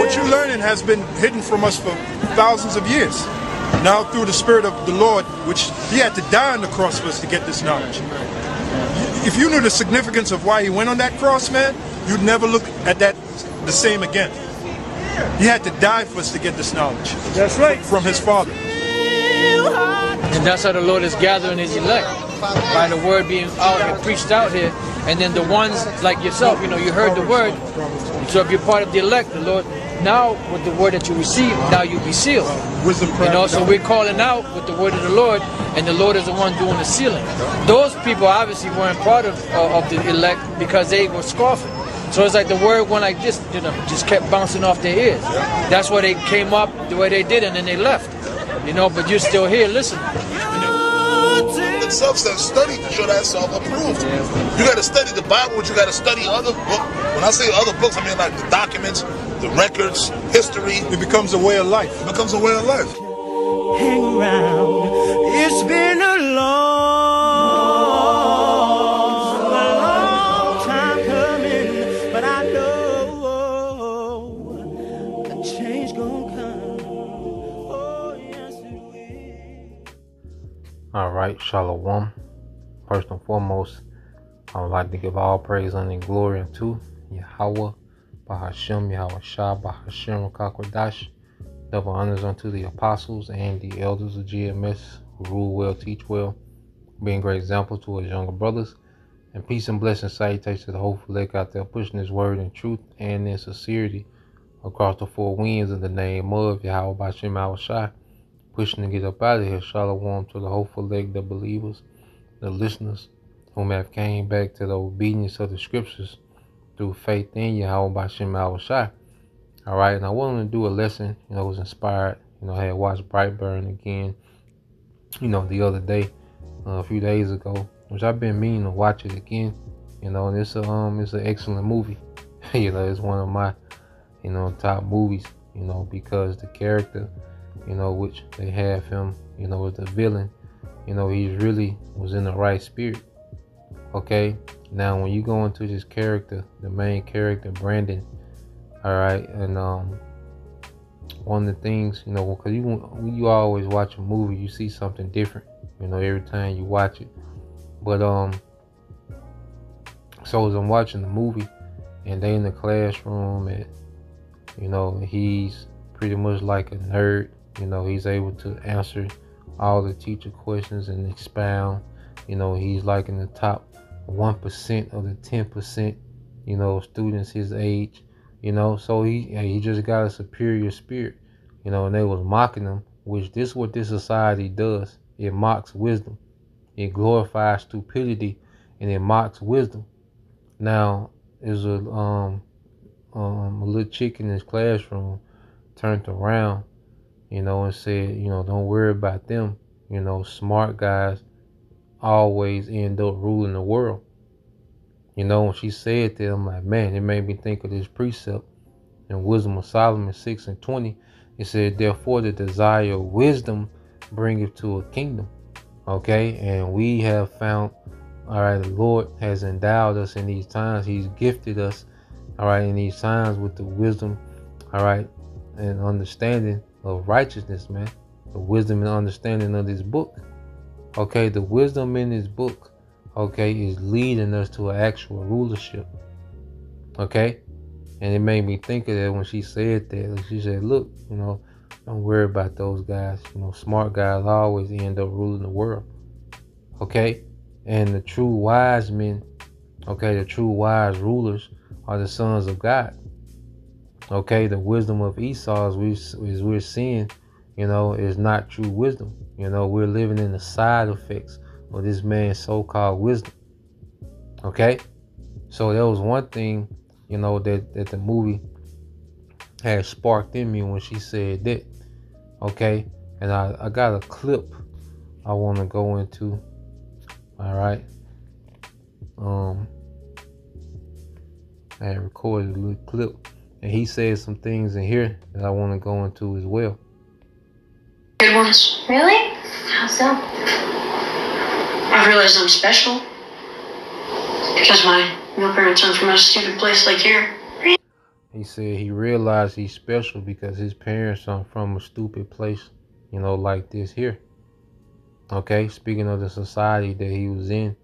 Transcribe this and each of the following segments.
what you're learning has been hidden from us for thousands of years. Now through the Spirit of the Lord, which He had to die on the cross for us to get this knowledge. If you knew the significance of why He went on that cross, man, you'd never look at that the same again. He had to die for us to get this knowledge. That's right. From His Father. And that's how the Lord is gathering His elect, by the word being out and preached out here. And then the ones like yourself, you know, you heard the word. So if you're part of the elect, the Lord, now with the word that you receive, now you'll be sealed. Wisdom, you know, so we're calling out with the word of the Lord, and the Lord is the one doing the sealing. Those people obviously weren't part of the elect because they were scoffing. So it's like the word went like this, you know, just kept bouncing off their ears. That's why they came up the way they did, and then they left. You know, but you're still here listening. Itself says study to show that self-approved. You got to study the Bible, but you got to study other books. When I say other books, I mean like the documents, the records, history. It becomes a way of life. It becomes a way of life. Hang around. It's been a long time coming, but I know a change gonna come. Oh, yes it will. All right, Shalom. First and foremost, I would like to give all praise and glory unto Yahweh, Bahashem, Yahweh Shah, Bahashem, Rakakwadash. Double honors unto the apostles and the elders of GMS who rule well, teach well, being great examples to his younger brothers. And peace and blessing salutations to the whole elect out there pushing His word in truth and in sincerity across the four winds in the name of Yahweh Bahashem, Yahweh Shah. Pushing to get up out of here. Shalom to the hopeful elect, the believers, the listeners whom have came back to the obedience of the scriptures through faith in Yahweh Bahashem Yahweh Shai. All right, and I wanted to do a lesson, you know, was inspired, you know, I had watched Brightburn again, you know, the other day, a few days ago, which I've been meaning to watch it again, you know, and it's an excellent movie. You know, it's one of my, you know, top movies, you know, because the character, you know, which they have him, you know, as the villain, you know, he really was in the right spirit. Okay, now when you go into this character, the main character, Brandon, all right, and one of the things, you know, because you always watch a movie, you see something different, you know, every time you watch it. But so as I'm watching the movie, and they in the classroom, and you know, he's pretty much like a nerd. You know, he's able to answer all the teacher questions and expound. You know, he's like in the top 1% of the 10%, you know, students his age, you know, so he just got a superior spirit, you know, and they was mocking him, which this is what this society does. It mocks wisdom. It glorifies stupidity, and it mocks wisdom. Now, there's a little chick in his classroom turned around, you know, and said, you know, don't worry about them. You know, smart guys always end up ruling the world. You know, when she said that, I'm like, man, it made me think of this precept in Wisdom of Solomon 6:20. It said, therefore the desire of wisdom bringeth to a kingdom. Okay, and we have found, all right, the Lord has endowed us in these times. He's gifted us, all right, in these times with the wisdom, all right, and understanding of righteousness, man. The wisdom and understanding of this book. Okay, the wisdom in this book, okay, is leading us to an actual rulership. Okay, and it made me think of that when she said that. She said, look, you know, don't worry about those guys. You know, smart guys always end up ruling the world. Okay, and the true wise men, okay, the true wise rulers are the sons of God. Okay, the wisdom of Esau, as we're seeing, you know, is not true wisdom. You know, we're living in the side effects of this man's so-called wisdom. Okay, so that was one thing, you know, that the movie had sparked in me when she said that. Okay, and I got a clip I want to go into. All right, I had recorded a little clip, and he said some things in here that I want to go into as well. Good ones. Really? How so? I realize I'm special because my parents aren't from a stupid place like here. he said he realized he's special because his parents are from a stupid place, you know, like this here. Okay, speaking of the society that he was in,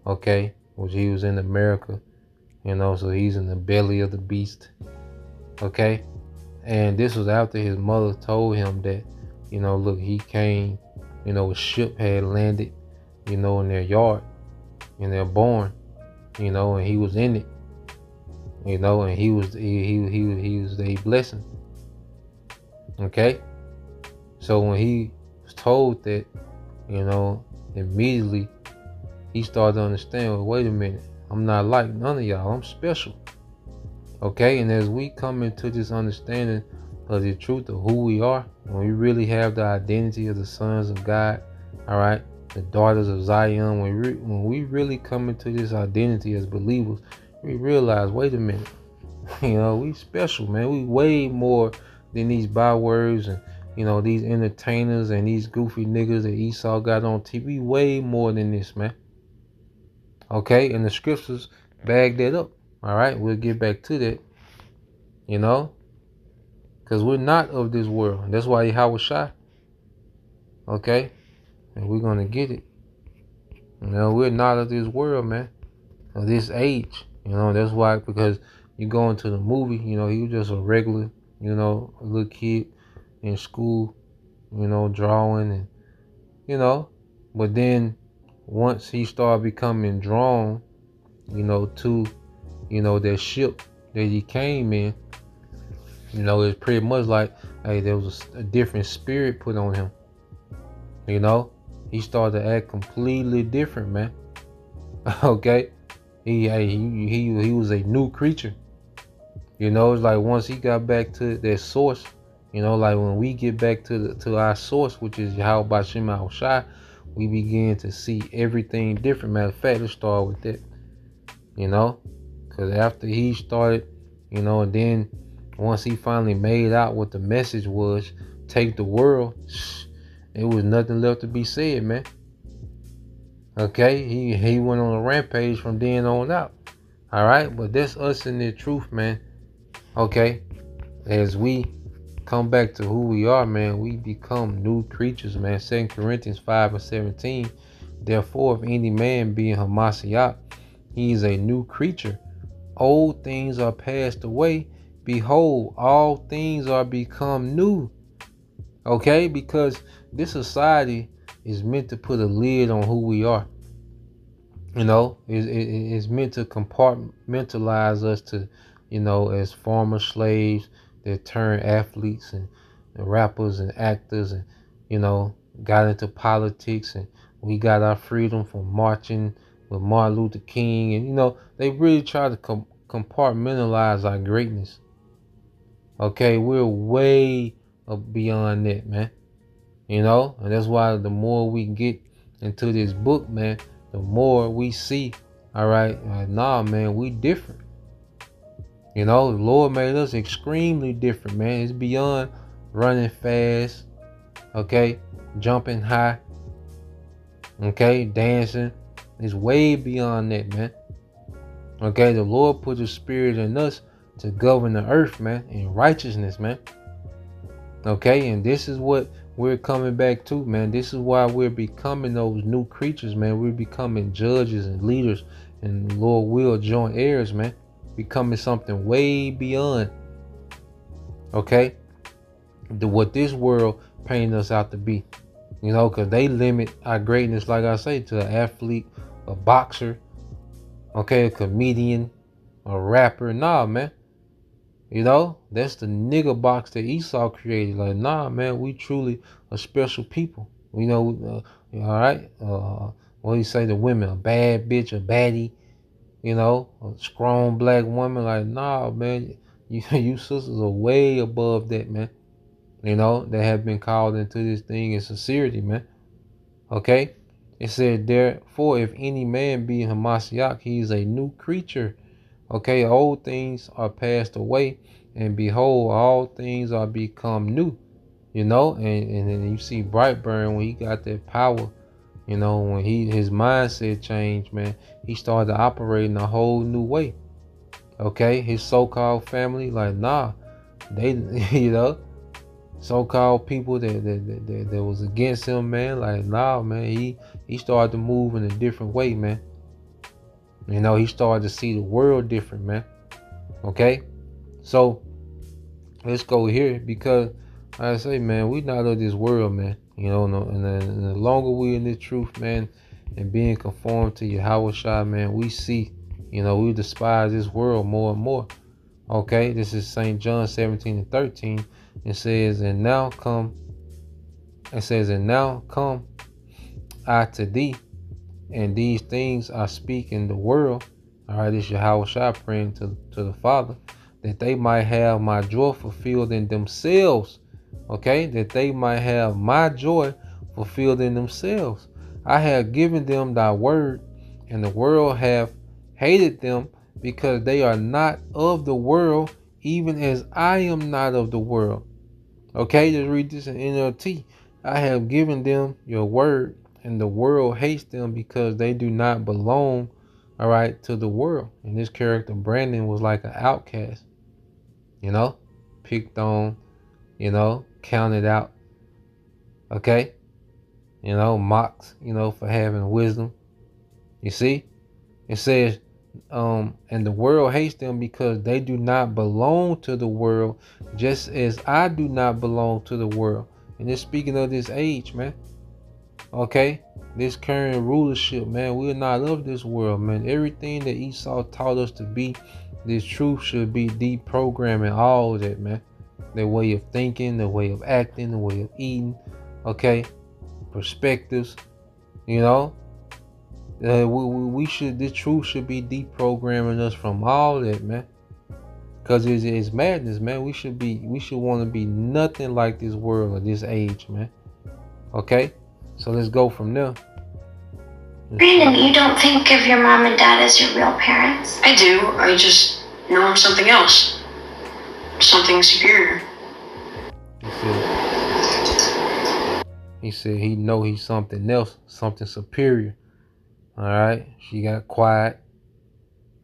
okay, which he was in America, you know, so he's in the belly of the beast. Okay, and this was after his mother told him that, you know, look, he came, you know, a ship had landed, you know, in their yard, in their barn, you know, and he was in it, you know, and he was a blessing. Okay, so when he was told that, you know, immediately he started to understand, well, wait a minute, I'm not like none of y'all, I'm special. Okay, and as we come into this understanding of the truth of who we are, when we really have the identity of the sons of God, all right, the daughters of Zion, when we really come into this identity as believers, we realize, wait a minute, you know, we special, man. We way more than these bywords and, you know, these entertainers and these goofy niggas that Esau got on TV. Way more than this, man. Okay, and the scriptures back that up. All right, we'll get back to that, you know, because we're not of this world. That's why Yahweh Shai, okay, and we're going to get it. You know, we're not of this world, man, of this age. You know, that's why, because you go into the movie, you know, he was just a regular, you know, a little kid in school, you know, drawing and, you know, but then once he started becoming drawn, you know, to, you know, that ship that he came in, you know, it's pretty much like, hey, there was a different spirit put on him. You know, he started to act completely different, man. Okay, he was a new creature. You know, it's like once he got back to that source, you know, like when we get back to our source, which is Yahweh B'Shem Yahushai, we begin to see everything different. Matter of fact, let's start with that. You know, because after he started, you know, and then once he finally made out what the message was, take the world, it was nothing left to be said, man. Okay, he went on a rampage from then on out. All right, but that's us in the truth, man. Okay, as we come back to who we are, man, we become new creatures, man. 2 Corinthians 5:17. Therefore, if any man be in Hamashiach, he is a new creature. Old things are passed away. Behold, all things are become new. Okay, because this society is meant to put a lid on who we are. You know, it's meant to compartmentalize us to, you know, as former slaves that turned athletes and rappers and actors and, you know, got into politics, and we got our freedom from marching with Martin Luther King. And, you know, they really try to compartmentalize our greatness. Okay, we're way beyond that, man. You know, and that's why the more we get into this book, man, the more we see, all right, nah, man, we different. You know, the Lord made us extremely different, man. It's beyond running fast, okay, jumping high, okay, dancing. It's way beyond that, man. Okay, the Lord put His Spirit in us to govern the earth, man, in righteousness, man. Okay, and this is what we're coming back to, man. This is why we're becoming those new creatures, man. We're becoming judges and leaders, and Lord will joint heirs, man. Becoming something way beyond, okay, what this world painted us out to be. You know, because they limit our greatness, like I say, to an athlete, a boxer, okay, a comedian, a rapper. Nah, man. You know, that's the nigga box that Esau created. Like, nah, man, we truly a special people. You know, all right. What do you say to women? A bad bitch, a baddie. You know, a strong black woman. Like, nah, man, you sisters are way above that, man. You know, they have been called into this thing in sincerity, man. Okay. It said, therefore, if any man be in Hamashiach, he is a new creature. Okay, old things are passed away, and behold, all things are become new. You know, and then you see Brightburn when he got that power. You know, when his mindset changed, man, he started to operate in a whole new way. Okay, his so-called family, like, nah, they, so-called people that was against him, man, like, nah, man, he started to move in a different way, man. He started to see the world different, man. Okay, so let's go here, because like I say, man, we not of this world, man. And the longer we in this truth, man, and being conformed to Yahweh Shai, man, we see, we despise this world more and more. Okay, this is St. John 17:13. It says, and now come I to thee, and these things I speak in the world. All right, this is Yahweh Shai praying to the Father, that they might have my joy fulfilled in themselves. Okay, that they might have my joy fulfilled in themselves. I have given them thy word, and the world have hated them, because they are not of the world, even as I am not of the world. Okay, just read this in NLT. I have given them your word, and the world hates them, because they do not belong, all right, to the world. And this character, Brandon, was like an outcast, picked on, counted out. Okay, mocked, for having wisdom. You see, it says, and the world hates them, because they do not belong to the world, just as I do not belong to the world. And it's speaking of this age, man. Okay, this current rulership, man, we're not of this world, man. Everything that Esau taught us to be, this truth should be deprogramming all of that, man. Their way of thinking, the way of acting, the way of eating, okay, perspectives, this truth should be deprogramming us from all that, man. Because it's madness, man. We should want to be nothing like this world or this age, man. Okay, so let's go from there. Brandon, you don't think of your mom and dad as your real parents? I do. I just know I'm something else. Something superior. He said he know he's something else, something superior. All right, she got quiet.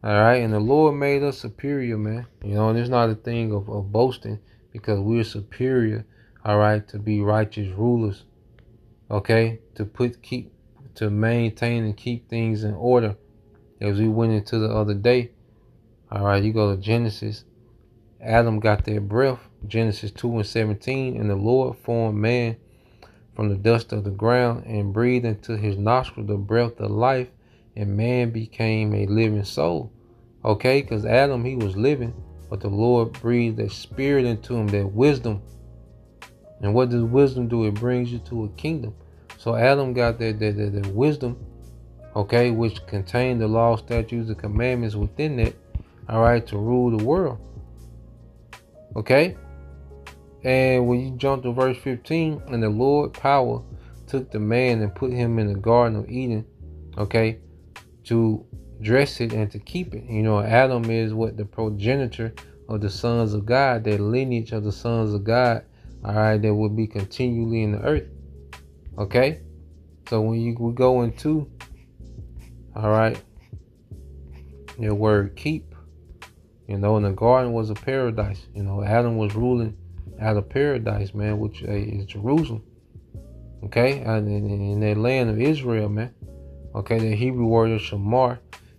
All right, and the Lord made us superior, man. And it's not a thing of boasting, because we're superior. All right, to be righteous rulers. Okay, to maintain and keep things in order. As we went into the other day. All right, you go to Genesis. Adam got that breath. Genesis 2:17, and the Lord formed man from the dust of the ground, and breathed into his nostril the breath of life, and man became a living soul. Okay, because Adam, he was living, but the Lord breathed that spirit into him, that wisdom. And what does wisdom do? It brings you to a kingdom. So Adam got that wisdom, okay, which contained the law, statutes, and commandments within it, all right, to rule the world. Okay? And when you jump to verse 15, and the Lord power took the man and put him in the Garden of Eden, okay, to dress it and to keep it. Adam is what? The progenitor of the sons of God, that lineage of the sons of God, all right, that will be continually in the earth. Okay? So when we go into, all right, the word keep, and the garden was a paradise. Adam was ruling out of paradise, man, which is Jerusalem. Okay, and in that land of Israel, man. Okay, the Hebrew word is shamar,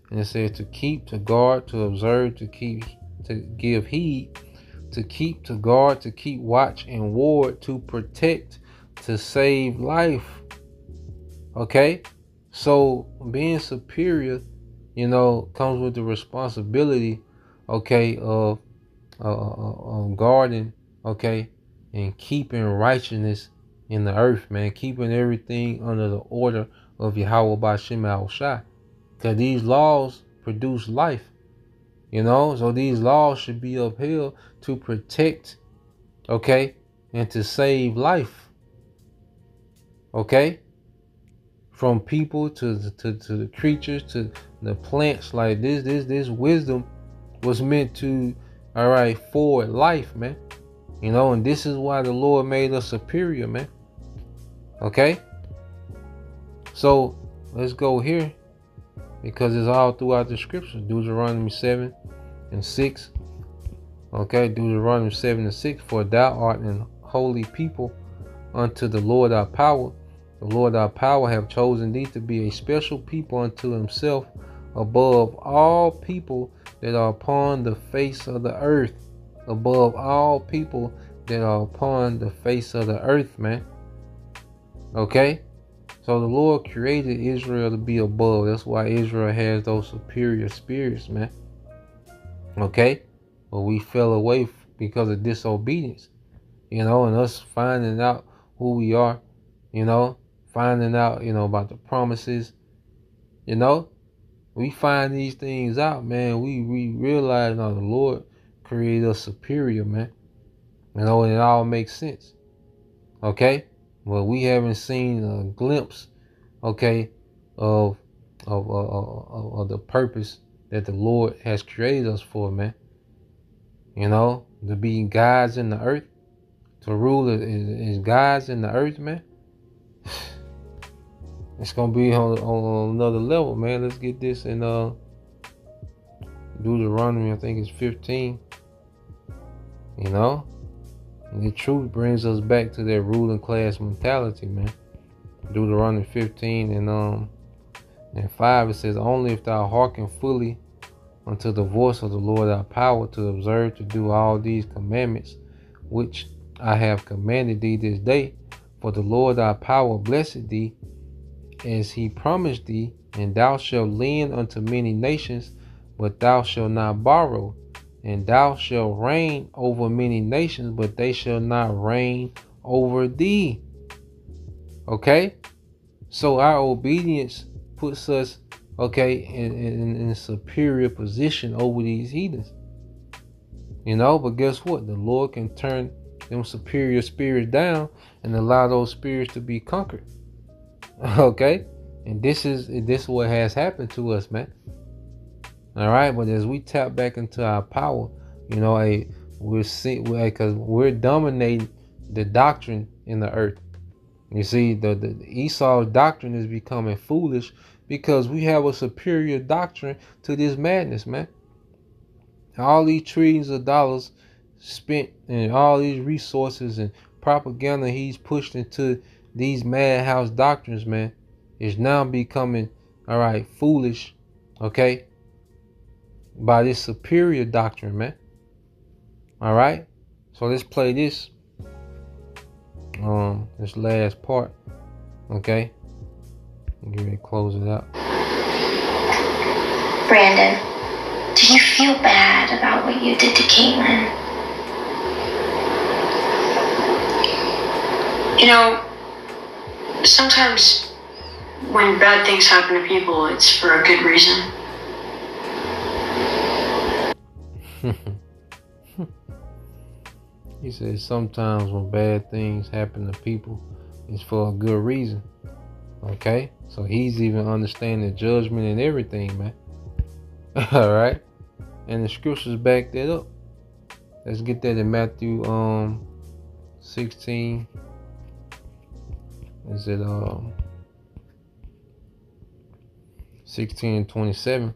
and it says to keep, to guard, to observe, to keep, to give heed, to keep, to guard, to keep watch and ward, to protect, to save life. Okay, so being superior, comes with the responsibility, okay, of guarding, okay, and keeping righteousness in the earth, man, keeping everything under the order of Yahweh B'Shem Yahushai, because these laws produce life, so these laws should be upheld to protect, okay, and to save life, okay, from people to the creatures, to the plants. Like this wisdom was meant to, all right, forward life, man. And this is why the Lord made us superior, man. Okay? So let's go here, because it's all throughout the scriptures. Deuteronomy 7 and 6. Okay, Deuteronomy 7 and 6. For thou art an holy people unto the Lord our power. The Lord our power have chosen thee to be a special people unto himself above all people that are upon the face of the earth. Above all people that are upon the face of the earth, man. Okay? So the Lord created Israel to be above. That's why Israel has those superior spirits, man. Okay? But we fell away because of disobedience. You know, and us finding out who we are, you know, finding out, you know, about the promises, you know. We find these things out, man. We realize now the Lord created us superior, man. You know, and it all makes sense. Okay? Well, we haven't seen a glimpse, okay, of the purpose that the Lord has created us for, man. You know, to be gods in the earth, to rule as gods in the earth, man. It's gonna be on another level, man. Let's get this in Deuteronomy, I think it's 15. You know, and the truth brings us back to that ruling class mentality, man. Deuteronomy 15 and 5, it says, only if thou hearken fully unto the voice of the Lord thy power to observe to do all these commandments which I have commanded thee this day, for the Lord thy power blessed thee as he promised thee, and thou shalt lend unto many nations, but thou shalt not borrow, and thou shalt reign over many nations, but they shall not reign over thee. Okay? So our obedience puts us, okay, in a superior position over these heathens. You know, but guess what? The Lord can turn them superior spirits down and allow those spirits to be conquered. Okay? And this is what has happened to us, man. All right, but as we tap back into our power, you know, because we're dominating the doctrine in the earth. You see, the Esau's doctrine is becoming foolish because we have a superior doctrine to this madness, man. All these trillions of dollars spent and all these resources and propaganda he's pushed into these madhouse doctrines, man, is now becoming, all right, foolish, okay, by this superior doctrine, man. All right, so let's play this last part, okay. I'm going to close it out. Brandon, do you feel bad about what you did to Caitlin? You know, sometimes when bad things happen to people, it's for a good reason. He says sometimes when bad things happen to people, it's for a good reason. Okay? So he's even understanding judgment and everything, man. Alright? And the scriptures back that up. Let's get that in Matthew 16. Is it 16 and 27?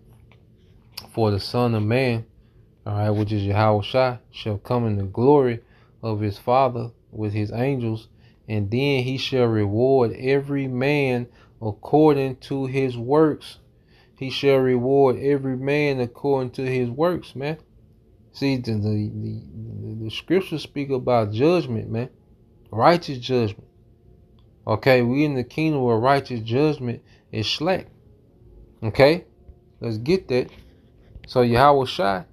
For the Son of Man, alright, which is Yahushua, shall come in the glory of his Father with his angels, and then he shall reward every man according to his works. He shall reward every man according to his works, man. See, the scriptures speak about judgment, man. Righteous judgment. Okay, we in the kingdom where righteous judgment is slack. Okay, let's get that. So Yahushua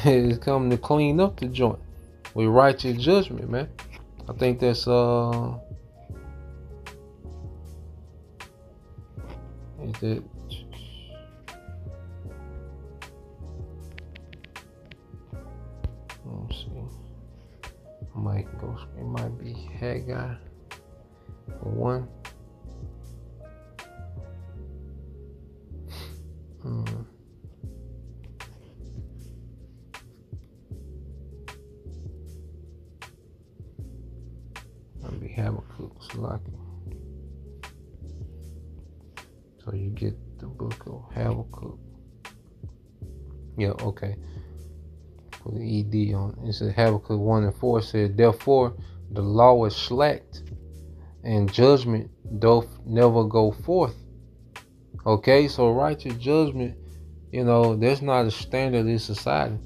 is coming to clean up the joint with righteous judgment, man. I think that's is it? Let's see. It might be Haggai 1. Maybe Habakkuk, Salaki. So you get the book of Habakkuk. Yeah, okay. Put the ED on. It says Habakkuk 1:4 said, therefore the law is slacked, and judgment doth never go forth. Okay, so righteous judgment, that's not a standard in society.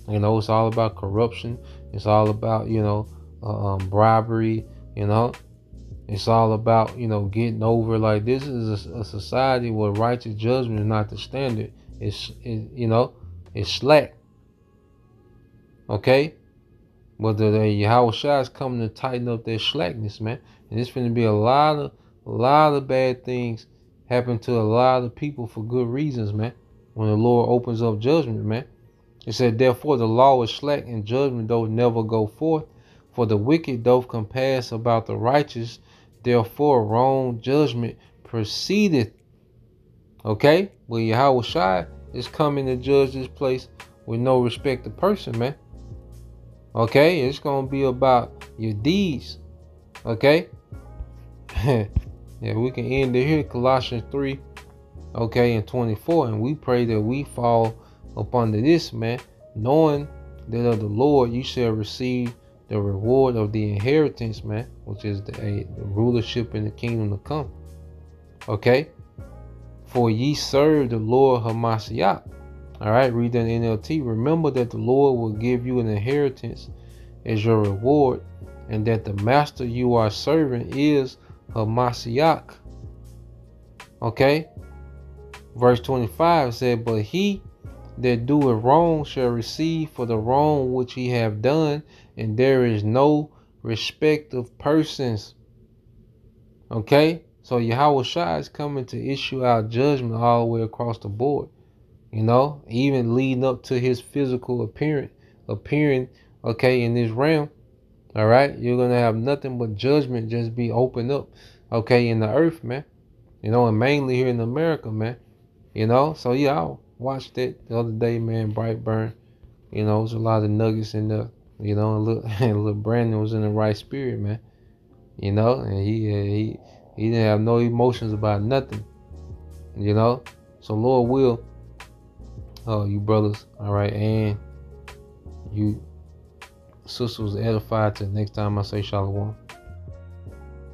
It's all about corruption. It's all about, bribery, It's all about, getting over. Like, this is a society where righteous judgment is not the standard. It's slack. Okay? But the Yahweh Shai is coming to tighten up that slackness, man. And it's going to be a lot of bad things happen to a lot of people for good reasons, man. When the Lord opens up judgment, man. It said, therefore the law is slack, and judgment doth never go forth. For the wicked doth compass about the righteous. Therefore wrong judgment proceedeth. Okay? Well, Yahweh Shai is coming to judge this place with no respect to person, man. Okay? It's going to be about your deeds. Okay? Yeah, we can end it here. Colossians 3, okay, and 24. And we pray that we fall up under this, man, knowing that of the Lord you shall receive the reward of the inheritance, man, which is the rulership in the kingdom to come. Okay? For ye serve the Lord Hamashiach. All right, read that in NLT. Remember that the Lord will give you an inheritance as your reward, and that the master you are serving is Hamashiach. Okay? Verse 25 said, but he that doeth wrong shall receive for the wrong which he have done, and there is no respect of persons. Okay? So Yahweh Shai is coming to issue out judgment all the way across the board. Even leading up to his physical appearing, okay, in this realm. All right? You're going to have nothing but judgment just be opened up, okay, in the earth, man. And mainly here in America, man. So yeah, I watched it the other day, man. Brightburn. There's a lot of nuggets in there. And little Brandon was in the right spirit, man. And he didn't have no emotions about nothing. So Lord will, you brothers, all right, and you sisters, edified till next time I say shalom.